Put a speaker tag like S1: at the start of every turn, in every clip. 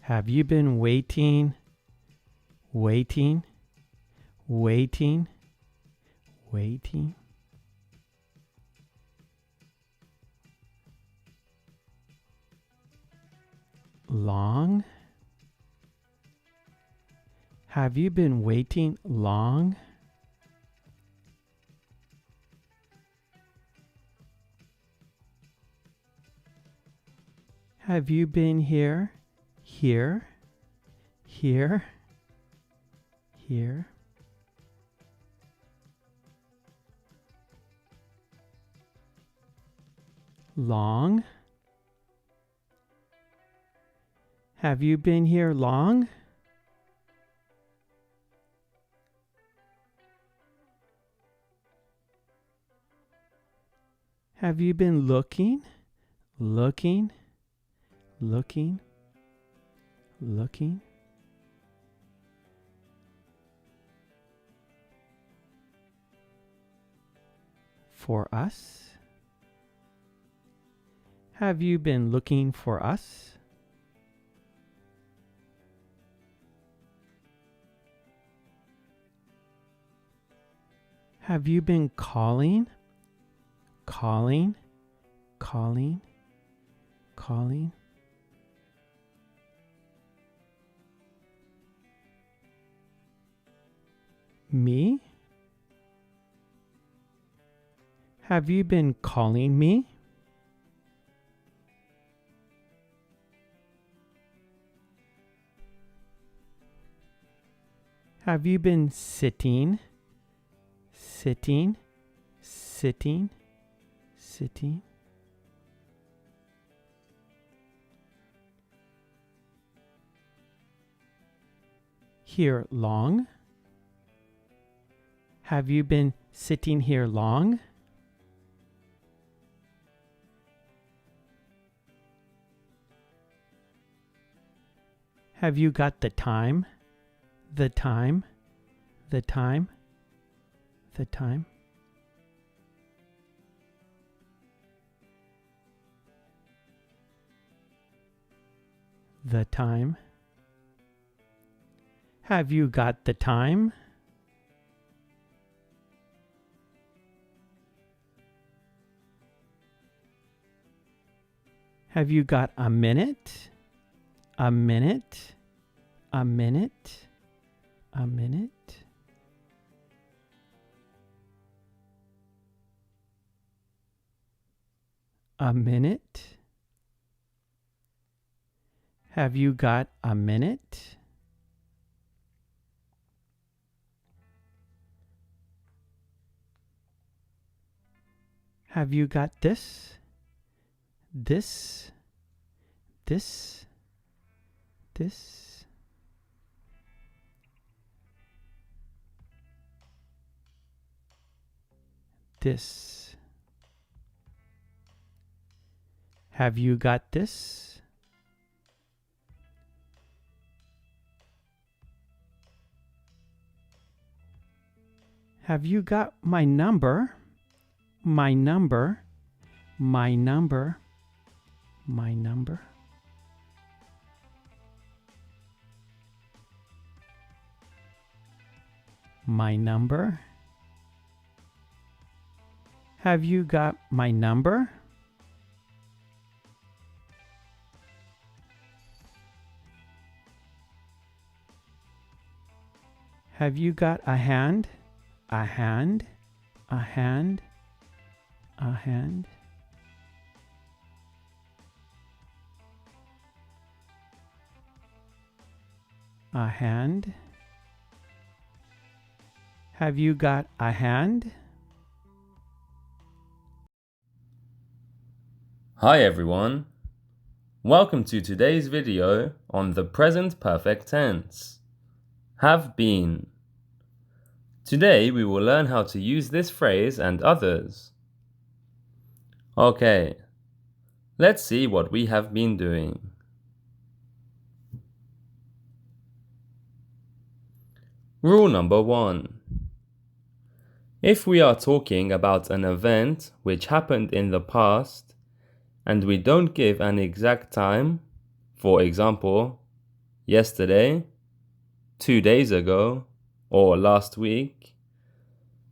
S1: Have you been waiting, waiting, waiting, waiting? Long? Have you been waiting long? Have you been here, here, here, here? Long? Have you been here long? Have you been looking, looking, looking, looking? For us? Have you been looking for us? Have you been calling, calling, calling, calling? Me? Have you been calling me? Have you been sitting, sitting, sitting, sitting? Here long? Have you been sitting here long? Have you got the time? The time? The time? The time? The time? Have you got the time? Have you got a minute? A minute? A minute? A minute? A minute? Have you got a minute? Have you got this? This? This? This? This? Have you got this? Have you got my number? My number? My number? My number? My number? Have you got my number? Have you got a hand? A hand? A hand? A hand? A hand? Have you got a hand?
S2: Hi everyone, welcome to today's video on the present perfect tense, have been. Today we will learn how to use this phrase and others. Okay, let's see what we have been doing. Rule number 1. If we are talking about an event which happened in the past, and we don't give an exact time, for example, yesterday, 2 days ago, or last week,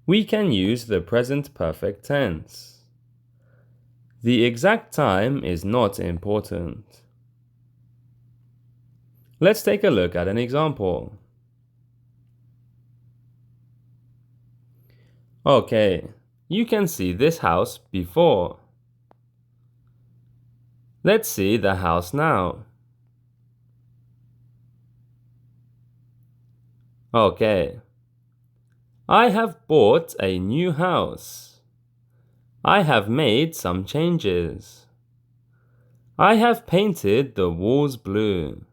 S2: we can use the present perfect tense. The exact time is not important. Let's take a look at an example. Okay, you can see this house before. Let's see the house now. Okay. I have bought a new house. I have made some changes. I have painted the walls blue.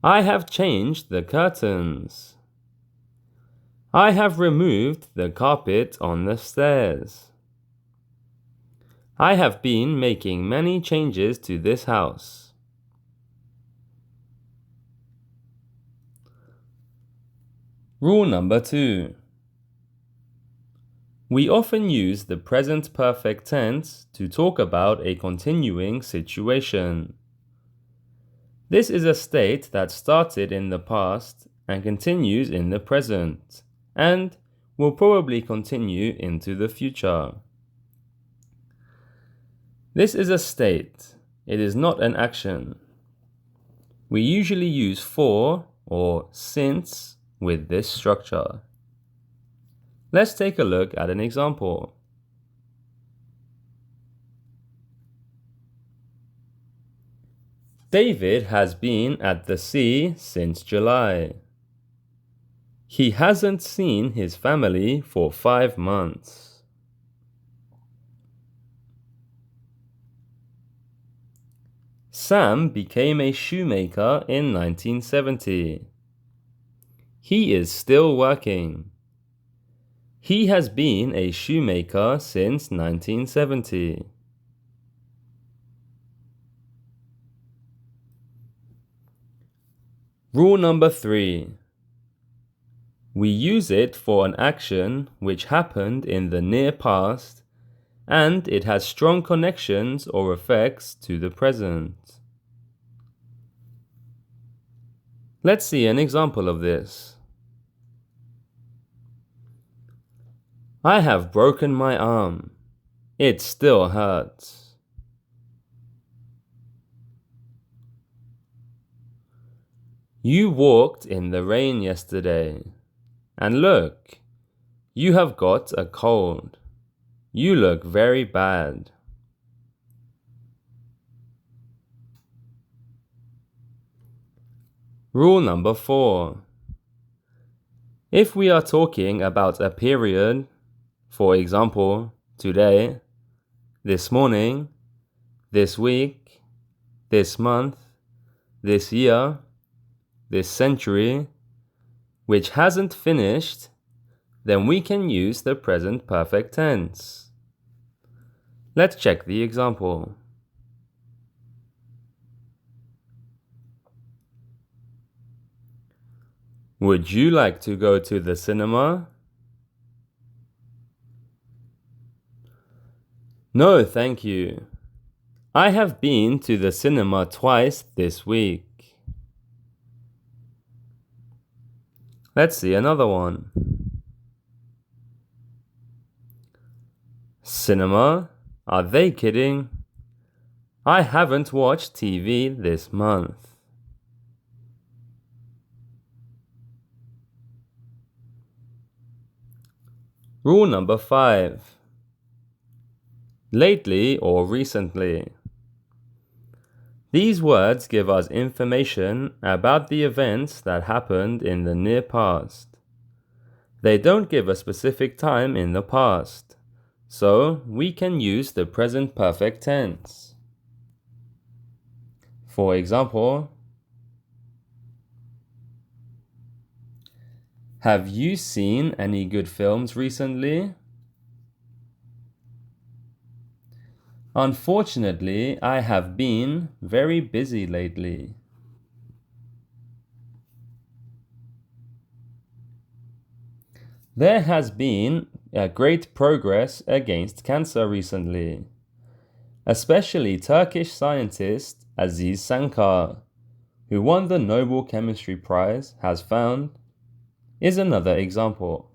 S2: I have changed the curtains. I have removed the carpet on the stairs. I have been making many changes to this house. Rule number 2. We often use the present perfect tense to talk about a continuing situation. This is a state that started in the past and continues in the present, and will probably continue into the future. This is a state. It is not an action. We usually use for or since with this structure. Let's take a look at an example. David has been at the sea since July. He hasn't seen his family for 5 months. Sam became a shoemaker in 1970. He is still working. He has been a shoemaker since 1970. Rule number 3. We use it for an action which happened in the near past and it has strong connections or effects to the present. Let's see an example of this. I have broken my arm. It still hurts. You walked in the rain yesterday. And look, you have got a cold. You look very bad. Rule number 4. If we are talking about a period, for example, today, this morning, this week, this month, this year, this century, which hasn't finished, then we can use the present perfect tense. Let's check the example. Would you like to go to the cinema? No, thank you. I have been to the cinema twice this week. Let's see another one. Cinema? Are they kidding? I haven't watched TV this month. Rule number 5. Lately or recently. These words give us information about the events that happened in the near past. They don't give a specific time in the past, so we can use the present perfect tense. For example, have you seen any good films recently? Unfortunately, I have been very busy lately. There has been a great progress against cancer recently, especially Turkish scientist Aziz Sankar, who won the Nobel Chemistry Prize, has found is another example.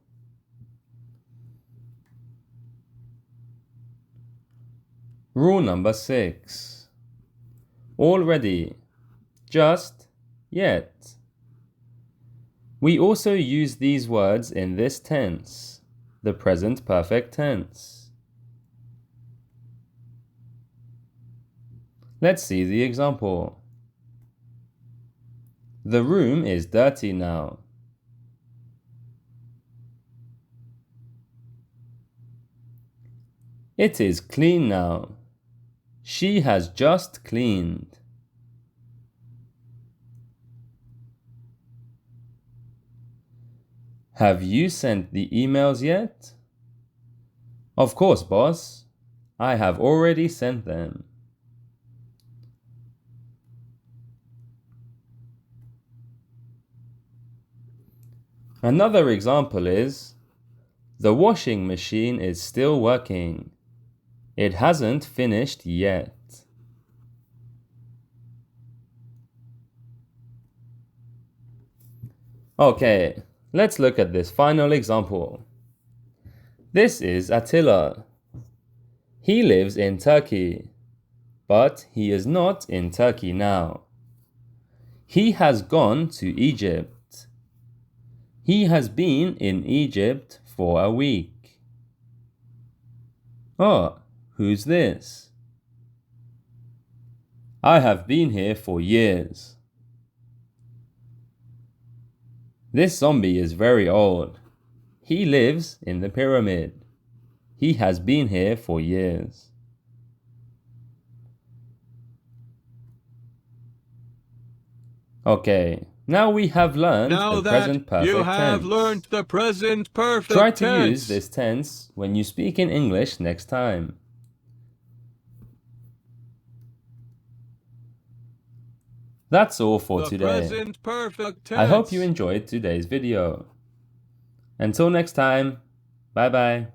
S2: Rule number 6. Already, just, yet. We also use these words in this tense, the present perfect tense. Let's see the example. The room is dirty now. It is clean now. She has just cleaned. Have you sent the emails yet? Of course, boss. I have already sent them. Another example is, the washing machine is still working. It hasn't finished yet. Okay, let's look at this final example. This is Attila. He lives in Turkey, but he is not in Turkey now. He has gone to Egypt. He has been in Egypt for a week. Oh, who's this? I have been here for years. This zombie is very old. He lives in the pyramid. He has been here for years. Okay, now we have learned the present perfect tense.
S3: You have learned the present perfect
S2: Try
S3: tense.
S2: to use this tense when you speak in English next time.
S3: The
S2: That's all for today.
S3: present perfect tense.
S2: I hope you enjoyed today's video. Until next time, bye bye.